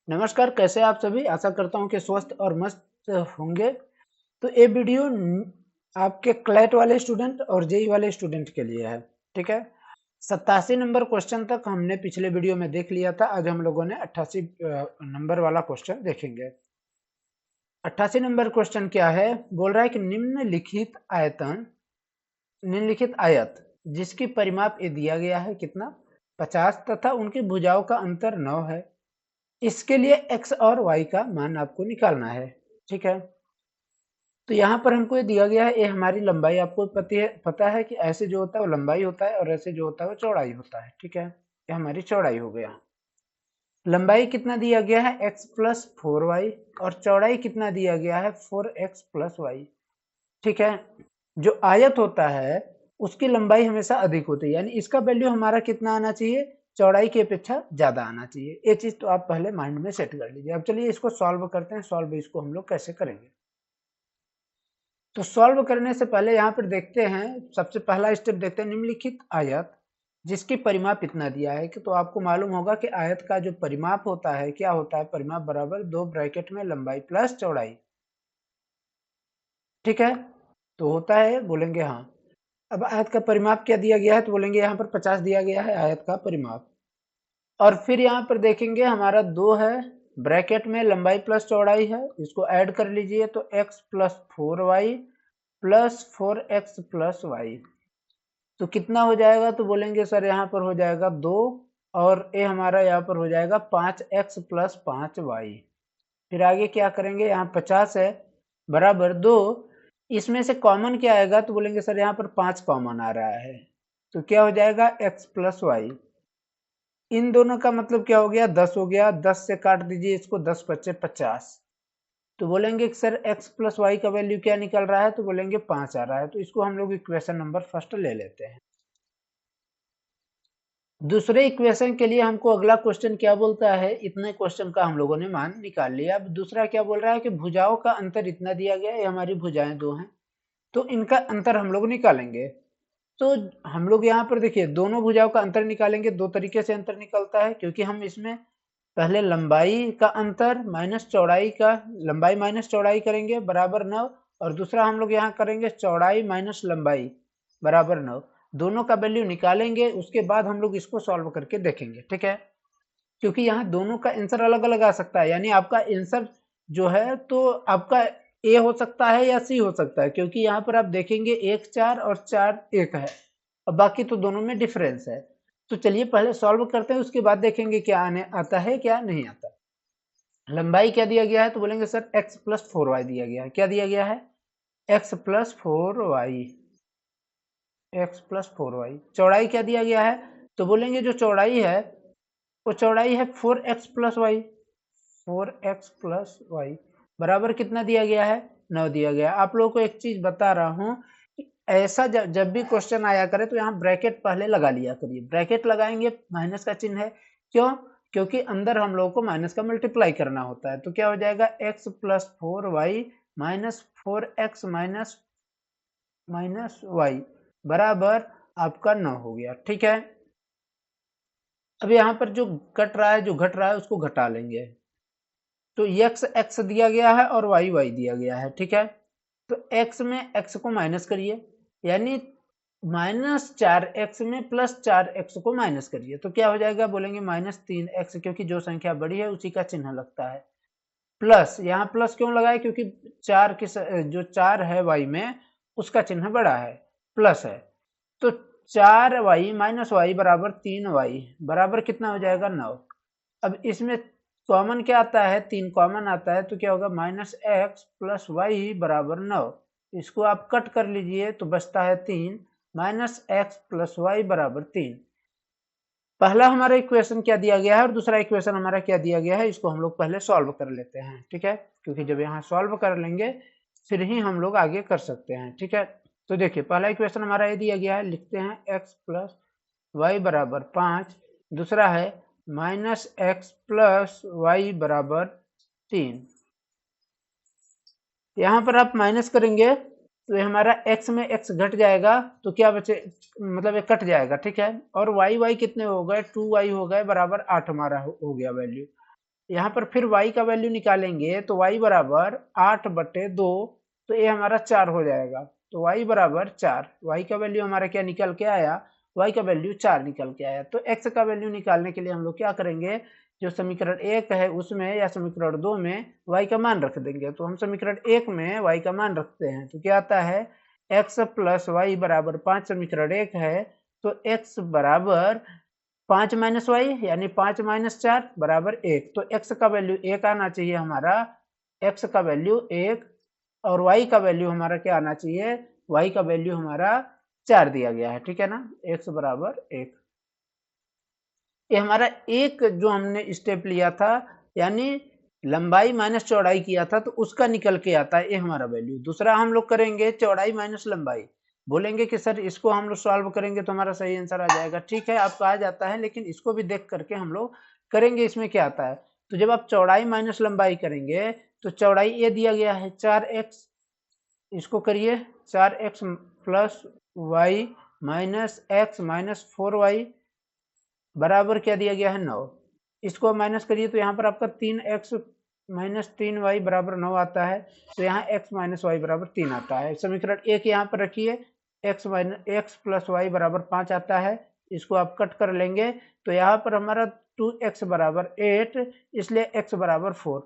नमस्कार, कैसे हैं आप सभी? आशा करता हूँ कि स्वस्थ और मस्त होंगे। तो ये वीडियो आपके क्लैट वाले स्टूडेंट और जेई वाले स्टूडेंट के लिए है। ठीक है, 87 नंबर क्वेश्चन तक हमने पिछले वीडियो में देख लिया था। आज हम लोगों ने 88 नंबर वाला क्वेश्चन देखेंगे। 88 नंबर क्वेश्चन क्या है? बोल रहा है कि निम्नलिखित आयत जिसकी परिमाप ये दिया गया है कितना 50 तथा उनकी भुजाओं का अंतर 9 है। इसके लिए x और y का मान आपको निकालना है। ठीक है, तो यहाँ पर हमको ये दिया गया है, ये हमारी लंबाई। आपको पता है कि ऐसे जो होता है वो लंबाई होता है और ऐसे जो होता है वो चौड़ाई होता है। ठीक है, ये हमारी चौड़ाई हो गया। लंबाई कितना दिया गया है x प्लस 4y और चौड़ाई कितना दिया गया है 4x प्लस वाई। ठीक है, जो आयत होता है उसकी लंबाई हमेशा अधिक होती है, यानी इसका वैल्यू हमारा कितना आना चाहिए, चौड़ाई की अपेक्षा ज्यादा आना चाहिए। ये चीज तो आप पहले माइंड में सेट कर लीजिए। अब चलिए इसको सॉल्व करते हैं। सॉल्व इसको हम लोग कैसे करेंगे, तो सॉल्व करने से पहले यहाँ पर देखते हैं, सबसे पहला स्टेप देखते हैं। निम्नलिखित आयत जिसकी परिमाप इतना दिया है कि, तो आपको मालूम होगा कि आयत का जो परिमाप होता है क्या होता है, परिमाप बराबर दो ब्रैकेट में लंबाई प्लस चौड़ाई। ठीक है, तो होता है, बोलेंगे हाँ। अब आयत का परिमाप क्या दिया गया है, तो बोलेंगे यहाँ पर 50 दिया गया है आयत का परिमाप। और फिर यहाँ पर देखेंगे हमारा 2 है, ब्रैकेट में लंबाई प्लस चौड़ाई है, इसको ऐड कर लीजिए तो x plus 4y plus 4x plus Y. तो कितना हो जाएगा, तो बोलेंगे सर यहाँ पर हो जाएगा 2 और ये हमारा यहाँ पर हो जाएगा 5x प्लस 5y। फिर आगे क्या करेंगे, यहाँ 50 है बराबर 2, इसमें से कॉमन क्या आएगा, तो बोलेंगे सर यहाँ पर 5 कॉमन आ रहा है, तो क्या हो जाएगा x प्लस वाई। इन दोनों का मतलब क्या हो गया, 10 हो गया। 10 से काट दीजिए इसको, 10 बचे 50। तो बोलेंगे कि सर x प्लस वाई का वैल्यू क्या निकल रहा है, तो बोलेंगे 5 आ रहा है। तो इसको हम लोग इक्वेशन नंबर फर्स्ट ले लेते हैं। दूसरे इक्वेशन के लिए हमको अगला क्वेश्चन क्या बोलता है, इतने क्वेश्चन का हम लोगों ने मान निकाल लिया। अब दूसरा क्या बोल रहा है कि भुजाओं का अंतर इतना दिया गया है, हमारी भुजाएं दो हैं तो इनका अंतर हम लोग निकालेंगे। तो हम लोग यहाँ पर देखिए दोनों भुजाओं का अंतर निकालेंगे। दो तरीके से अंतर निकलता है, क्योंकि हम इसमें पहले लंबाई का अंतर माइनस चौड़ाई का, लंबाई माइनस चौड़ाई करेंगे बराबर 9, और दूसरा हम लोग यहाँ करेंगे चौड़ाई माइनस लंबाई बराबर 9। दोनों का वैल्यू निकालेंगे, उसके बाद हम लोग इसको सॉल्व करके देखेंगे। ठीक है, क्योंकि यहाँ दोनों का आंसर अलग अलग आ सकता है, यानी आपका आंसर जो है तो आपका ए हो सकता है या सी हो सकता है, क्योंकि यहाँ पर आप देखेंगे 1 4 और 4 1 है, और बाकी तो दोनों में डिफरेंस है। तो चलिए पहले सॉल्व करते हैं, उसके बाद देखेंगे क्या आने आता है क्या नहीं आता। लंबाई क्या दिया गया है, तो बोलेंगे सर x प्लस 4y दिया गया है। क्या दिया गया है, x plus 4y, x plus 4y। चौड़ाई क्या दिया गया है, तो बोलेंगे जो चौड़ाई है वो चौड़ाई है 4x plus Y, 4x plus Y बराबर कितना दिया गया है, 9 दिया गया। आप लोगों को एक चीज बता रहा हूं, ऐसा जब भी क्वेश्चन आया करे तो यहाँ ब्रैकेट पहले लगा लिया करिए। ब्रैकेट लगाएंगे माइनस का चिन्ह है, क्यों, क्योंकि अंदर हम लोगों को माइनस का मल्टीप्लाई करना होता है। तो क्या हो जाएगा, x plus 4y minus 4x minus minus Y बराबर आपका 9 हो गया। ठीक है, अब यहाँ पर जो कट रहा है, जो घट रहा है उसको घटा लेंगे। तो x x दिया गया है और y y दिया गया है। ठीक है, तो x में x को माइनस करिए, यानी -4x में +4x को माइनस करिए, तो क्या हो जाएगा, बोलेंगे -3x, क्योंकि जो संख्या बड़ी है उसी का चिन्ह लगता है। प्लस, यहाँ प्लस क्यों लगाए, क्योंकि 4 की जो 4 है y में उसका चिन्ह बड़ा है, प्लस है। तो 4y माइनस वाई बराबर 3y बराबर कितना हो जाएगा, 9। अब इसमें कॉमन क्या आता है, 3 कॉमन आता है, तो क्या होगा, -x प्लस वाई बराबर 9। इसको आप कट कर लीजिए तो बचता है 3, -x प्लस वाई बराबर 3। पहला हमारा इक्वेशन क्या दिया गया है और दूसरा इक्वेशन हमारा क्या दिया गया है, इसको हम लोग पहले सॉल्व कर लेते हैं। ठीक है, क्योंकि जब यहाँ सॉल्व कर लेंगे फिर ही हम लोग आगे कर सकते हैं। ठीक है, तो देखिए पहला इक्वेशन हमारा ये दिया गया है, लिखते हैं x प्लस वाई बराबर 5, दूसरा है -x प्लस वाई बराबर 3। यहाँ पर आप माइनस करेंगे तो ये हमारा x में x घट जाएगा, तो क्या बचे, मतलब ये कट जाएगा। ठीक है, और y कितने हो गए, 2y हो गए बराबर 8 हमारा हो गया वैल्यू। यहाँ पर फिर y का वैल्यू निकालेंगे तो y बराबर 8/2, तो ये हमारा 4 हो जाएगा। तो y बराबर 4, y का वैल्यू हमारा क्या निकल के आया, y का वैल्यू 4 निकल के आया। तो x का वैल्यू निकालने के लिए हम लोग क्या करेंगे, जो समीकरण 1 है उसमें या समीकरण 2 में y का मान रख देंगे। तो हम समीकरण 1 में y का मान रखते हैं, तो क्या आता है, x प्लस वाई बराबर 5 समीकरण 1 है, तो x बराबर 5 माइनस वाई यानी 5 माइनस 4 बराबर 1। तो x का वैल्यू 1 आना चाहिए हमारा, x का वैल्यू 1, और y का वैल्यू हमारा क्या आना चाहिए, y का वैल्यू हमारा 4 दिया गया है, ठीक है ना, x बराबर 1। ये हमारा एक जो हमने स्टेप लिया था, यानी लंबाई माइनस चौड़ाई किया था, तो उसका निकल के आता है ये हमारा वैल्यू। दूसरा हम लोग करेंगे चौड़ाई माइनस लंबाई, बोलेंगे कि सर इसको हम लोग सॉल्व करेंगे तो हमारा सही आंसर आ जाएगा। ठीक है, आपका आ जाता है, लेकिन इसको भी देख करके हम लोग करेंगे इसमें क्या आता है। तो जब आप चौड़ाई माइनस लंबाई करेंगे तो चौड़ाई ये दिया गया है 4x, इसको करिए 4x plus Y minus X minus 4y बराबर क्या दिया गया है 9। इसको माइनस करिए तो यहाँ पर आपका 3x माइनस 3y बराबर 9 आता है। तो यहाँ x माइनस वाई बराबर 3 आता है। समीकरण 1 यहाँ पर रखिए, x प्लस वाई बराबर 5 आता है। इसको आप कट कर लेंगे तो यहाँ पर हमारा 2x बराबर 8, इसलिए x बराबर 4।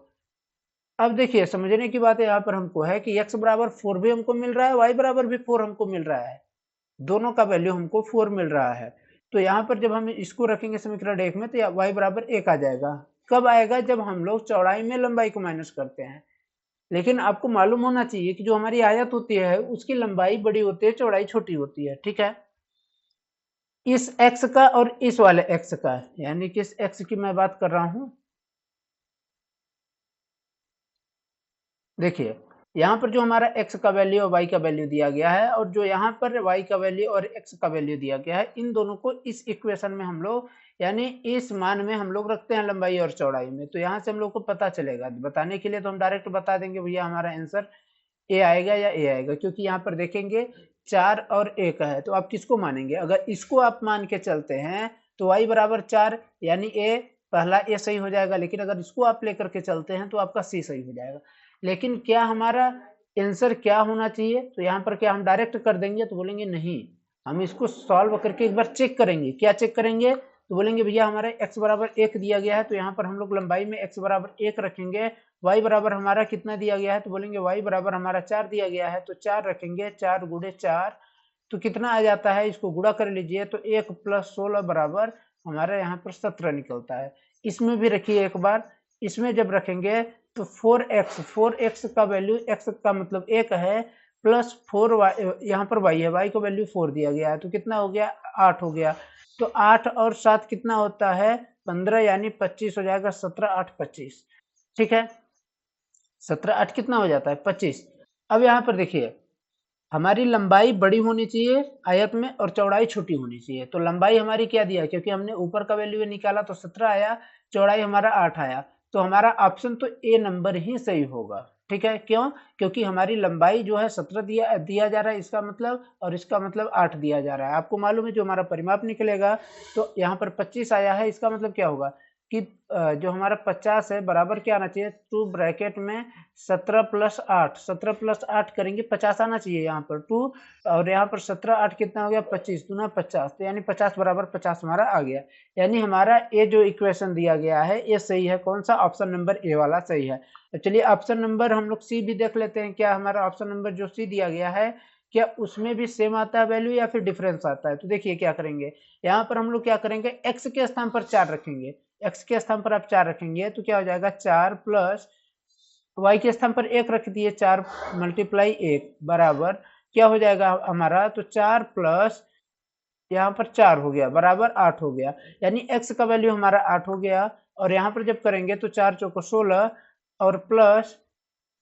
अब देखिए समझने की बात है यहाँ पर हमको है कि x बराबर 4 भी हमको मिल रहा है, y बराबर भी 4 हमको मिल रहा है, दोनों का वैल्यू हमको 4 मिल रहा है। तो यहाँ पर जब हम इसको रखेंगे समीकरण 1 में तो y बराबर 1 आ जाएगा। कब आएगा, जब हम लोग चौड़ाई में लंबाई को माइनस करते हैं। लेकिन आपको मालूम होना चाहिए कि जो हमारी आयत होती है उसकी लंबाई बड़ी होती है, चौड़ाई छोटी होती है, ठीक है। इस x का और इस वाले x का, यानी किस x की मैं बात कर रहा हूं, देखिए यहाँ पर जो हमारा x का वैल्यू और y का वैल्यू दिया गया है, और जो यहाँ पर y का वैल्यू और x का वैल्यू दिया गया है, इन दोनों को इस इक्वेशन में हम लोग, यानी इस मान में हम लोग रखते हैं लंबाई और चौड़ाई में। तो यहाँ से हम लोग को पता चलेगा, बताने के लिए तो हम डायरेक्ट बता देंगे भैया हमारा आंसर ए आएगा या ए आएगा, क्योंकि यहाँ पर देखेंगे 4 और 1 है। तो आप किसको मानेंगे, अगर इसको आप मान के चलते हैं तो y बराबर 4 यानी ए, पहला ए सही हो जाएगा। लेकिन अगर इसको आप लेकर के चलते हैं तो आपका सी सही हो जाएगा। लेकिन क्या हमारा आंसर क्या होना चाहिए, तो यहाँ पर क्या हम डायरेक्ट कर देंगे, तो बोलेंगे नहीं, हम इसको सॉल्व करके एक बार चेक करेंगे। क्या चेक करेंगे, तो बोलेंगे भैया हमारा x बराबर 1 दिया गया है, तो यहाँ पर हम लोग लंबाई में x बराबर 1 रखेंगे। y बराबर हमारा कितना दिया गया है, तो बोलेंगे y बराबर हमारा 4 दिया गया है, तो 4 रखेंगे, 4 गुणे 4 तो कितना आ जाता है, इसको गुणा कर लीजिए तो 1 प्लस 16 बराबर हमारा यहाँ पर 17 निकलता है। इसमें भी रखिए एक बार, इसमें जब रखेंगे तो 4x का वैल्यू, x का मतलब 1 है, प्लस 4y, यहाँ पर y है, y का वैल्यू 4 दिया गया है, तो कितना हो गया, 8 हो गया। तो 8 और 7 कितना होता है, 15 यानी 25 हो जाएगा, 17 8 25, ठीक है। 17 8 कितना हो जाता है, 25। अब यहाँ पर देखिए हमारी लंबाई बड़ी होनी चाहिए आयत में और चौड़ाई छोटी होनी चाहिए। तो लंबाई हमारी क्या दिया, क्योंकि हमने ऊपर का वैल्यू निकाला तो 17 आया, चौड़ाई हमारा 8 आया, तो हमारा ऑप्शन तो ए नंबर ही सही होगा, ठीक है। क्यों, क्योंकि हमारी लंबाई जो है 17 दिया जा रहा है इसका मतलब, और इसका मतलब 8 दिया जा रहा है। आपको मालूम है जो हमारा परिमाप निकलेगा तो यहाँ पर 25 आया है, इसका मतलब क्या होगा कि जो हमारा 50 है बराबर क्या आना चाहिए, 2 ब्रैकेट में 17 प्लस 8, 17 प्लस 8 करेंगे 50 आना चाहिए यहाँ पर 2, और यहाँ पर 17 8 कितना हो गया 25 दूना 50, तो यानी 50 बराबर 50 हमारा आ गया। यानी हमारा ये जो इक्वेशन दिया गया है ये सही है। कौन सा, ऑप्शन नंबर ए वाला सही है। तो चलिए ऑप्शन नंबर हम लोग सी भी देख लेते हैं, क्या हमारा ऑप्शन नंबर जो सी दिया गया है क्या उसमें भी सेम आता है वैल्यू या फिर डिफरेंस आता है। तो देखिए क्या करेंगे, यहाँ पर हम लोग क्या करेंगे, x के स्थान पर 4 रखेंगे, x के स्थान पर आप 4 रखेंगे तो क्या हो जाएगा 4 प्लस y के स्थान पर 1 रख दिए, 4 मल्टीप्लाई 1 बराबर क्या हो जाएगा हमारा, तो 4 प्लस यहाँ पर 4 हो गया बराबर 8 हो गया। यानी x का वैल्यू हमारा 8 हो गया, और यहाँ पर जब करेंगे तो 4 चौको 16 और प्लस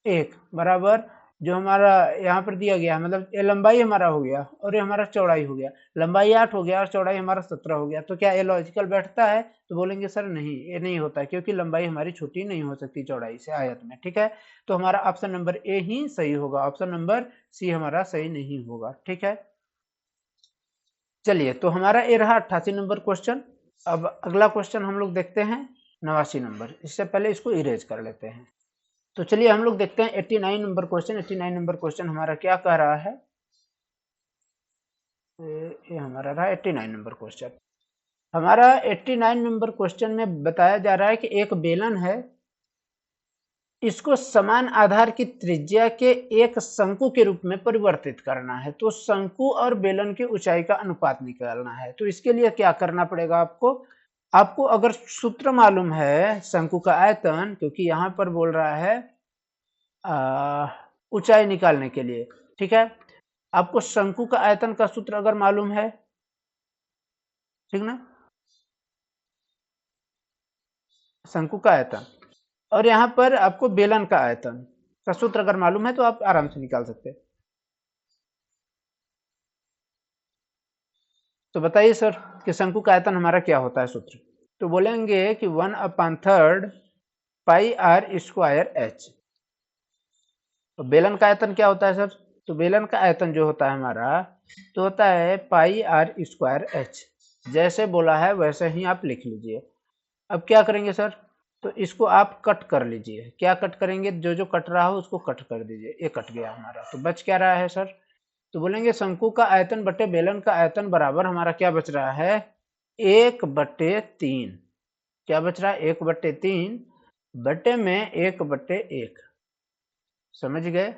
1 बराबर जो हमारा यहाँ पर दिया गया है, मतलब ये लंबाई हमारा हो गया और ये हमारा चौड़ाई हो गया। लंबाई 8 हो गया और चौड़ाई हमारा 17 हो गया। तो क्या ये लॉजिकल बैठता है, तो बोलेंगे सर नहीं, ये नहीं होता, क्योंकि लंबाई हमारी छोटी नहीं हो सकती चौड़ाई से आयत में, ठीक है। तो हमारा ऑप्शन नंबर ए ही सही होगा, ऑप्शन नंबर सी हमारा सही नहीं होगा, ठीक है। चलिए तो हमारा ये रहा 88 नंबर क्वेश्चन। अब अगला क्वेश्चन हम लोग देखते हैं। 89 नंबर। इससे पहले इसको इरेज कर लेते हैं। तो चलिए हम लोग देखते हैं 89 नंबर क्वेश्चन। 89 नंबर क्वेश्चन हमारा क्या कह रहा है, ये हमारा रहा 89 नंबर क्वेश्चन। हमारा 89 नंबर क्वेश्चन में बताया जा रहा है कि एक बेलन है, इसको समान आधार की त्रिज्या के एक शंकु के रूप में परिवर्तित करना है। तो शंकु और बेलन की ऊंचाई का अनुपात निकालना है। तो इसके लिए क्या करना पड़ेगा आपको, आपको अगर सूत्र मालूम है शंकु का आयतन, क्योंकि यहां पर बोल रहा है ऊंचाई निकालने के लिए, ठीक है, आपको शंकु का आयतन का सूत्र अगर मालूम है, ठीक ना, शंकु का आयतन, और यहां पर आपको बेलन का आयतन का सूत्र अगर मालूम है तो आप आराम से निकाल सकते हैं। तो बताइए सर कि शंकु का आयतन हमारा क्या होता है सूत्र। तो बोलेंगे कि 1/3 पाई आर स्क्वायर एच। तो बेलन का आयतन क्या होता है सर, तो बेलन का आयतन जो होता है हमारा तो होता है पाई आर स्क्वायर एच। जैसे बोला है वैसे ही आप लिख लीजिए। अब क्या करेंगे सर, तो इसको आप कट कर लीजिए। क्या कट करेंगे, जो जो कट रहा हो उसको कट कर दीजिए। ये कट गया हमारा, तो बच क्या रहा है सर, तो बोलेंगे शंकु का आयतन बटे बेलन का आयतन बराबर हमारा क्या बच रहा है, 1/3। क्या बच रहा है, 1/3 बटे में 1/1। समझ गए।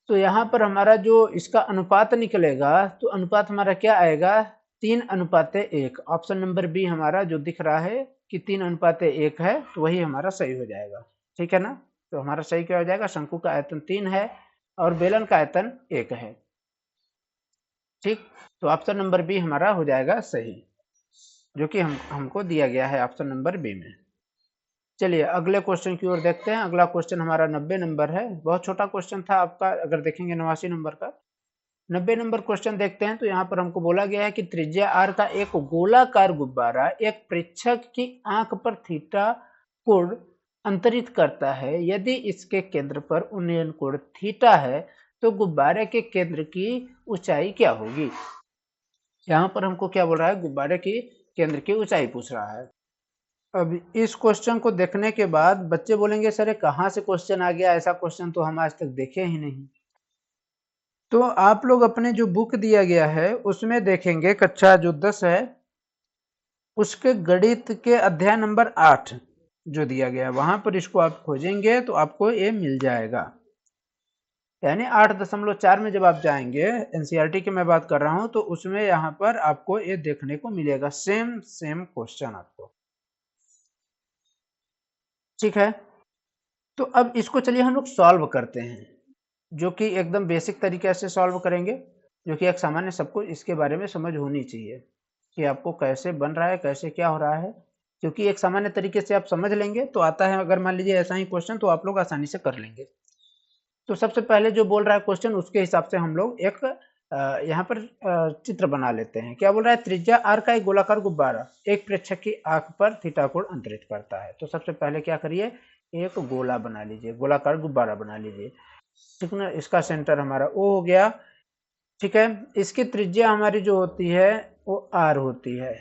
तो यहाँ पर हमारा जो इसका अनुपात निकलेगा, तो अनुपात हमारा क्या आएगा, 3/1। ऑप्शन नंबर बी हमारा जो दिख रहा है कि 3/1 है, तो वही हमारा सही हो जाएगा। ठीक है ना। तो हमारा सही क्या हो जाएगा, शंकु का आयतन 3 है और बेलन का आयतन 1 है। ठीक, तो ऑप्शन नंबर बी हमारा हो जाएगा सही, जो कि हमको दिया गया है ऑप्शन नंबर बी में। चलिए अगले क्वेश्चन की ओर देखते हैं। अगला क्वेश्चन हमारा 90 नंबर है। बहुत छोटा क्वेश्चन था आपका, अगर देखेंगे 89 नंबर का। 90 नंबर क्वेश्चन देखते हैं। तो यहाँ पर हमको बोला गया है कि त्रिज्या आर का एक गोलाकार गुब्बारा एक प्रेक्षक की आंख पर थीटा कोण अंतरित करता है। यदि इसके केंद्र पर उन्नयन कोण थीटा है तो गुब्बारे के केंद्र की ऊंचाई क्या होगी। यहाँ पर हमको क्या बोल रहा है, गुब्बारे की केंद्र की ऊंचाई पूछ रहा है। अब इस क्वेश्चन को देखने के बाद बच्चे बोलेंगे सर कहाँ से क्वेश्चन आ गया, ऐसा क्वेश्चन तो हम आज तक देखे ही नहीं। तो आप लोग अपने जो बुक दिया गया है उसमें देखेंगे, कक्षा जो 10 है उसके गणित के अध्याय नंबर 8 जो दिया गया है, वहां पर इसको आप खोजेंगे तो आपको ये मिल जाएगा। यानी 8.4 में जब आप जाएंगे, एनसीईआरटी की मैं बात कर रहा हूं, तो उसमें यहाँ पर आपको ये देखने को मिलेगा, सेम क्वेश्चन आपको। ठीक है, तो अब इसको चलिए हम लोग सॉल्व करते हैं, जो कि एकदम बेसिक तरीके से सॉल्व करेंगे, जो कि एक सामान्य सबको इसके बारे में समझ होनी चाहिए कि आपको कैसे बन रहा है, कैसे क्या हो रहा है। क्योंकि एक सामान्य तरीके से आप समझ लेंगे तो आता है, अगर मान लीजिए ऐसा ही क्वेश्चन तो आप लोग आसानी से कर लेंगे। तो सबसे पहले जो बोल रहा है क्वेश्चन, उसके हिसाब से हम लोग एक यहाँ पर चित्र बना लेते हैं। क्या बोल रहा है, त्रिज्या आर का एक गोलाकार गुब्बारा एक प्रेक्षक की आंख पर थीटा कोण अंतरित करता है। तो सबसे पहले क्या करिए, एक गोला बना लीजिए, गोलाकार गुब्बारा बना लीजिए। ठीक ना, इसका सेंटर हमारा ओ हो गया। ठीक है, इसकी त्रिज्या हमारी जो होती है वो आर होती है,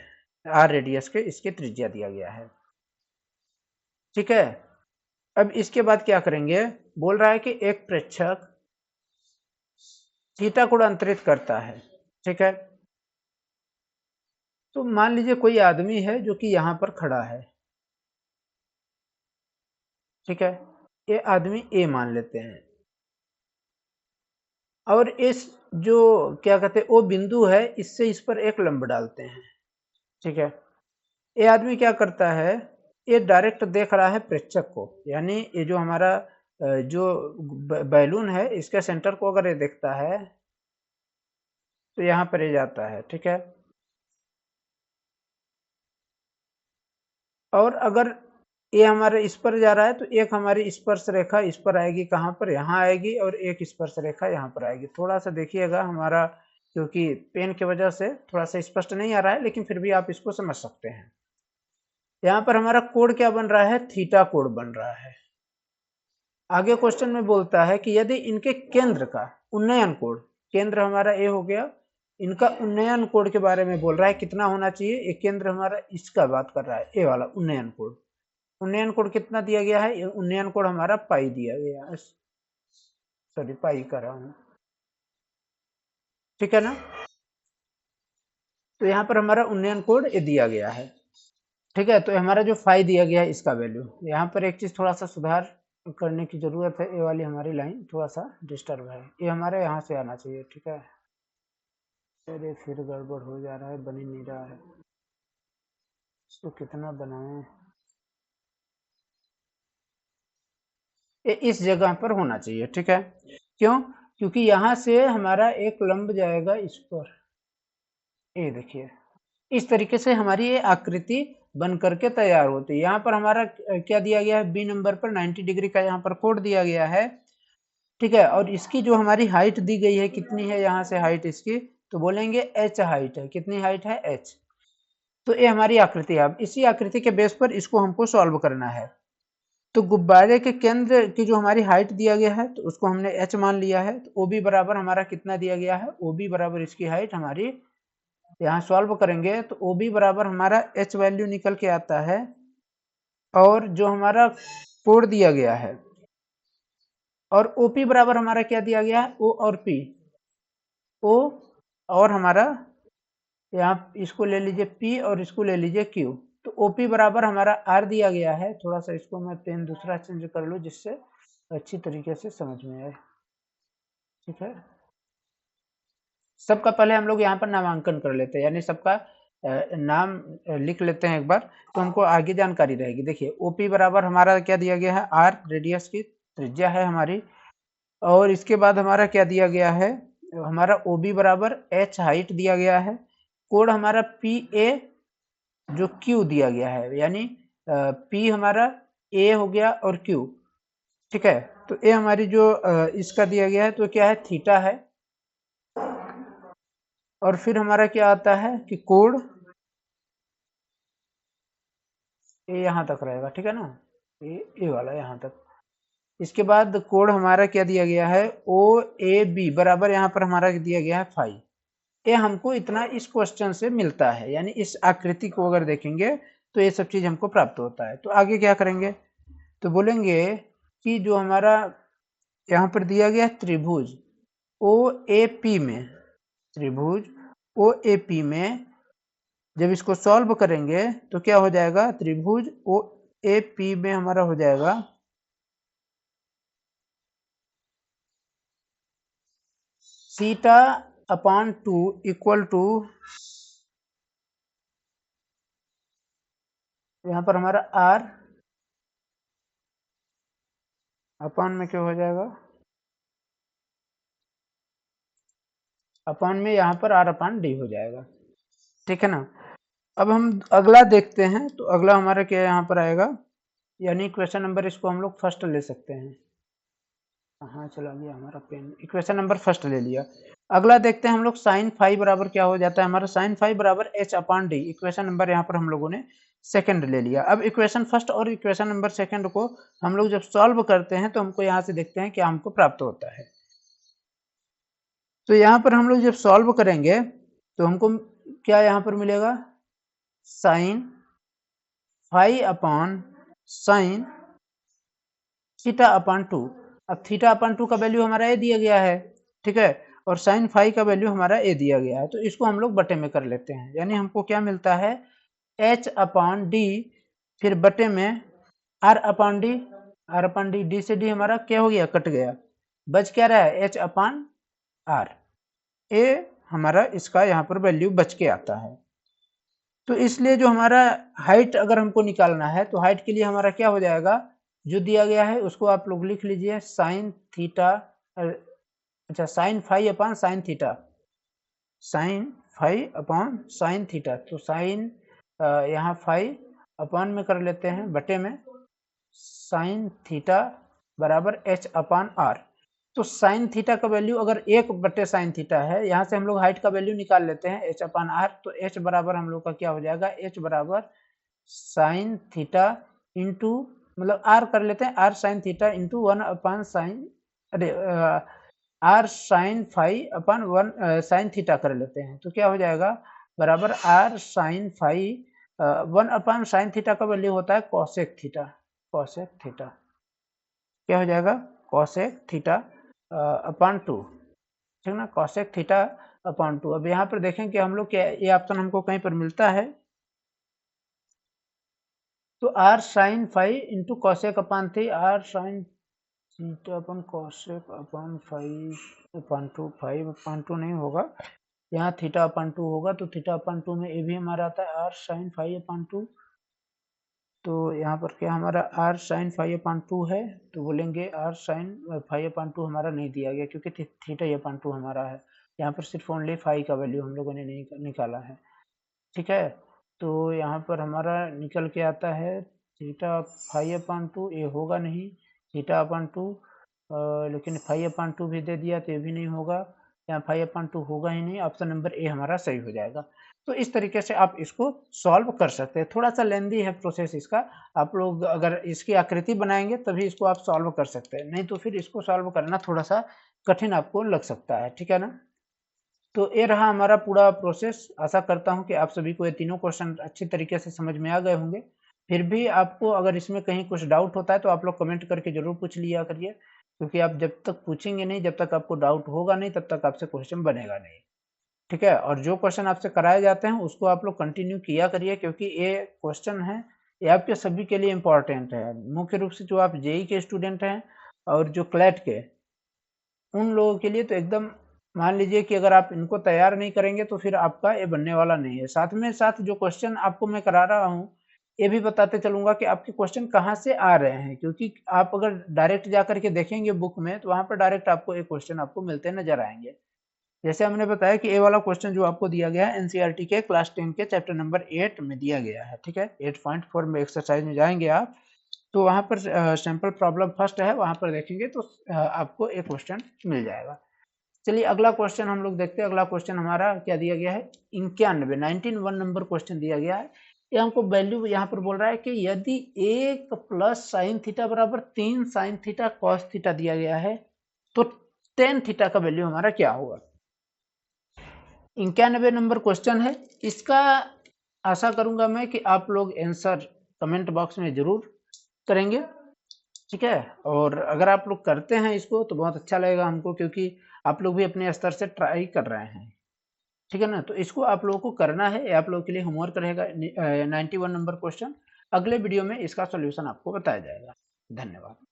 आर रेडियस के इसकी त्रिज्या दिया गया है। ठीक है, अब इसके बाद क्या करेंगे, बोल रहा है कि एक प्रेक्षक थीटा कोण अंतरित करता है। ठीक है, तो मान लीजिए कोई आदमी है जो कि यहां पर खड़ा है। ठीक है, ये आदमी ए मान लेते हैं, और इस जो क्या कहते हैं वो बिंदु है, इससे इस पर एक लंब डालते हैं। ठीक है, ये आदमी क्या करता है, ये डायरेक्ट देख रहा है प्रेक्षक को, यानी ये जो हमारा जो बैलून है इसके सेंटर को अगर ये देखता है तो यहाँ पर ये जाता है। ठीक है, और अगर ये हमारे इस पर जा रहा है तो एक हमारी स्पर्श रेखा इस पर आएगी, कहाँ पर, यहाँ आएगी, और एक स्पर्श रेखा यहाँ पर आएगी। थोड़ा सा देखिएगा हमारा, क्योंकि पेन की वजह से थोड़ा सा स्पष्ट नहीं आ रहा है, लेकिन फिर भी आप इसको समझ सकते हैं। यहाँ पर हमारा कोण क्या बन रहा है, थीटा कोण बन रहा है। आगे क्वेश्चन में बोलता है कि यदि इनके केंद्र का उन्नयन कोण, केंद्र हमारा ए हो गया, इनका उन्नयन कोड के बारे में बोल रहा है, कितना होना चाहिए। एक केंद्र हमारा इसका बात कर रहा है, ए वाला उन्नयन कोड। उन्नयन कोड कितना दिया गया है, उन्नयन कोड हमारा पाई दिया गया है, सॉरी पाई कर रहा हूँ, ठीक है ना। तो यहाँ पर हमारा उन्नयन कोड ये दिया गया है, ठीक है। तो हमारा जो फाई दिया गया है इसका वैल्यू, यहाँ पर एक चीज थोड़ा सा सुधार करने की जरूरत है, ये वाली हमारी लाइन थोड़ा सा डिस्टर्ब है, ये हमारे यहाँ से आना चाहिए, ठीक है। अरे फिर गड़बड़ हो जा रहा है, बन ही नहीं रहा है, इसको कितना बनाएं। ये इस जगह पर होना चाहिए, ठीक है। क्यों, क्योंकि यहाँ से हमारा एक लंब जाएगा इस पर, ये देखिए इस तरीके से हमारी ये आकृति बन करके तैयार होती है। यहाँ पर हमारा क्या दिया गया है, बी नंबर पर 90 डिग्री का यहाँ पर कोण दिया गया है, ठीक है। और इसकी जो हमारी हाइट दी गई है, कितनी है यहाँ से हाइट इसकी, तो बोलेंगे एच हाइट है, कितनी हाइट है, एच। तो ये हमारी आकृति है। अब इसी आकृति के बेस पर इसको हमको सॉल्व करना है। तो गुब्बारे के केंद्र की जो हमारी हाइट दिया गया है, तो उसको हमने एच मान लिया है। तो ओ बी बराबर हमारा कितना दिया गया है, ओ बी बराबर इसकी हाइट हमारी, यहाँ सॉल्व करेंगे तो ओ बी बराबर हमारा एच वैल्यू निकल के आता है, और जो हमारा कोण दिया गया है, और ओपी बराबर हमारा क्या दिया गया है, ओ और पी, ओ और हमारा यहाँ इसको ले लीजिए पी और इसको ले लीजिए क्यू। तो ओपी बराबर हमारा आर दिया गया है। थोड़ा सा इसको मैं पेन दूसरा चेंज कर लूँ जिससे अच्छी तरीके से समझ में आए, ठीक है। सबका पहले हम लोग यहाँ पर नामांकन कर लेते हैं, यानी सबका नाम लिख लेते हैं एक बार, तो हमको आगे जानकारी रहेगी। देखिए ओपी बराबर हमारा क्या दिया गया है, आर रेडियस की त्रिज्या है हमारी, और इसके बाद हमारा क्या दिया गया है, हमारा ओ बी बराबर एच हाइट दिया गया है, कोड हमारा पी ए जो क्यू दिया गया है, यानी पी हमारा ए हो गया और क्यू, ठीक है। तो ए हमारी जो इसका दिया गया है तो क्या है, थीटा है। और फिर हमारा क्या आता है कि कोड ए यहाँ तक रहेगा, ठीक है ना, ए वाला यहाँ तक। इसके बाद कोड हमारा क्या दिया गया है, ओ ए बी बराबर यहाँ पर हमारा दिया गया है फाइव। ये हमको इतना इस क्वेश्चन से मिलता है, यानी इस आकृति को अगर देखेंगे तो ये सब चीज हमको प्राप्त होता है। तो आगे क्या करेंगे, तो बोलेंगे कि जो हमारा यहाँ पर दिया गया त्रिभुज ओ ए पी में, त्रिभुज ओ ए पी में जब इसको सॉल्व करेंगे तो क्या हो जाएगा, त्रिभुज ओ ए पी में हमारा हो जाएगा सीटा अपॉन 2 इक्वल टू, यहाँ पर हमारा आर अपॉन में क्या हो जाएगा, अपॉन में यहाँ पर आर अपॉन डी हो जाएगा, ठीक है ना। अब हम अगला देखते हैं, तो अगला हमारा क्या यहाँ पर आएगा, यानी इक्वेशन नंबर इसको हम लोग फर्स्ट ले सकते हैं। कहाँ चला गया हमारा पेन, इक्वेशन नंबर फर्स्ट ले लिया। अगला देखते हैं हम लोग साइन फाइव बराबर क्या हो जाता है, हमारा साइन फाइव बराबर H upon D, equation number यहाँ पर हम लोगों ने सेकंड ले लिया। अब इक्वेशन फर्स्ट और इक्वेशन नंबर सेकंड को हम लोग जब सॉल्व करते हैं तो हमको यहाँ से देखते हैं क्या हमको प्राप्त होता है। तो यहाँ पर हम लोग जब सॉल्व करेंगे तो हमको क्या यहाँ पर मिलेगा, sine five upon sine theta upon 2। अब थीटा अपॉन 2 का वैल्यू हमारा ए दिया गया है, ठीक है, और साइन फाइव का वैल्यू हमारा ए दिया गया है। तो इसको हम लोग बटे में कर लेते हैं, यानी हमको क्या मिलता है, एच अपॉन डी, फिर बटे में R upon D, R upon D, D से डी हमारा क्या हो गया, कट गया, बच क्या रहा है, एच अपॉन आर। ए हमारा इसका यहाँ पर वैल्यू बच के आता है। तो इसलिए जो हमारा हाइट अगर हमको निकालना है तो हाइट के लिए हमारा क्या हो जाएगा, जो दिया गया है उसको आप लोग लिख लीजिए, साइन थीटा, अच्छा sine five upon sine theta, sine five upon sine theta. तो साइन यहाँ फाइव अपॉन में कर लेते हैं, बटे में साइन थीटा बराबर एच अपॉन आर। तो साइन थीटा का वैल्यू अगर एक बटे साइन थीटा है, यहाँ से हम लोग हाइट का वैल्यू निकाल लेते हैं एच अपॉन आर। तो एच बराबर हम लोग का क्या हो जाएगा, एच बराबर साइन थीटा इंटू, मतलब आर कर लेते हैं, R sine theta into 1 upon sine, अरे R sine phi upon 1 sine theta कर लेते हैं, तो क्या हो जाएगा बराबर R sine phi 1 upon sine theta का वैल्यू होता है कॉसेक थीटा, कॉसेक थीटा क्या हो जाएगा कॉसेक थीटा अपॉन 2, ठीक ना, कॉसेक थीटा अपॉन 2। अब यहाँ पर देखें कि हम लोग क्या ये ऑप्शन हमको कहीं पर मिलता है, तो R sine five into cosec upon 3 R sine theta upon cosec upon 5 upon 2, 5 upon 2 नहीं होगा, यहाँ थीटा अपॉन 2 होगा, तो थीटा अपॉन 2 में ए भी हमारा आता है आर साइन 5 अपॉन 2, तो यहाँ पर क्या हमारा आर साइन 5 अपॉन 2 है, तो बोलेंगे आर साइन 5 अपॉन 2 हमारा नहीं दिया गया क्योंकि थीटा अपॉन 2 हमारा है, यहाँ पर सिर्फ ओनली 5 का वैल्यू हम लोगों ने नहीं निकाला है, ठीक है। तो यहाँ पर हमारा निकल के आता है थीटा 5 अपॉन 2, ये होगा नहीं, थीटा अपॉन 2 लेकिन 5 अपॉन 2 भी दे दिया तो ये भी नहीं होगा, यहाँ 5 अपॉन 2 होगा ही नहीं, ऑप्शन नंबर ए हमारा सही हो जाएगा। तो इस तरीके से आप इसको सॉल्व कर सकते हैं, थोड़ा सा लेंदी है प्रोसेस इसका, आप लोग अगर इसकी आकृति बनाएंगे तभी इसको आप सॉल्व कर सकते हैं, नहीं तो फिर इसको सॉल्व करना थोड़ा सा कठिन आपको लग सकता है, ठीक है ना। तो ये रहा हमारा पूरा प्रोसेस, आशा करता हूँ कि आप सभी को ये तीनों क्वेश्चन अच्छी तरीके से समझ में आ गए होंगे। फिर भी आपको अगर इसमें कहीं कुछ डाउट होता है तो आप लोग कमेंट करके जरूर पूछ लिया करिए, क्योंकि आप जब तक पूछेंगे नहीं, जब तक आपको डाउट होगा नहीं, तब तक आपसे क्वेश्चन बनेगा नहीं, ठीक है। और जो क्वेश्चन आपसे कराए जाते हैं उसको आप लोग कंटिन्यू किया करिए, क्योंकि ये क्वेश्चन है ये आपके सभी के लिए इम्पोर्टेंट है, मुख्य रूप से जो आप जेई के स्टूडेंट हैं और जो क्लैट के, उन लोगों के लिए तो एकदम मान लीजिए कि अगर आप इनको तैयार नहीं करेंगे तो फिर आपका ये बनने वाला नहीं है। साथ में साथ जो क्वेश्चन आपको मैं करा रहा हूँ ये भी बताते चलूंगा कि आपके क्वेश्चन कहाँ से आ रहे हैं, क्योंकि आप अगर डायरेक्ट जा करके देखेंगे बुक में तो वहाँ पर डायरेक्ट आपको एक क्वेश्चन आपको मिलते नजर आएंगे। जैसे हमने बताया कि ए वाला क्वेश्चन जो आपको दिया गया है एनसीईआरटी के क्लास 10 के चैप्टर नंबर 8 में दिया गया है, ठीक है। 8.4 में एक्सरसाइज में जाएंगे आप तो वहाँ पर सैंपल प्रॉब्लम फर्स्ट है, वहाँ पर देखेंगे तो आपको एक क्वेश्चन मिल जाएगा। चलिए अगला क्वेश्चन हम लोग देखते हैं। अगला क्वेश्चन हमारा क्या दिया गया है 91 1 नंबर क्वेश्चन दिया गया है। ये हमको वैल्यू यहाँ पर बोल रहा है कि यदि 1 प्लस साइन थीटा बराबर 3 साइन थीटा कॉस थीटा दिया गया है तो टेन थीटा का वैल्यू हमारा क्या होगा। 91 नंबर क्वेश्चन है, इसका आशा करूंगा मैं कि आप लोग आंसर कमेंट बॉक्स में जरूर करेंगे, ठीक है। और अगर आप लोग करते हैं इसको तो बहुत अच्छा लगेगा हमको, क्योंकि आप लोग भी अपने स्तर से ट्राई कर रहे हैं, ठीक है ना। तो इसको आप लोगों को करना है, आप लोगों के लिए होमवर्क रहेगा 91 नंबर क्वेश्चन। अगले वीडियो में इसका सॉल्यूशन आपको बताया जाएगा। धन्यवाद।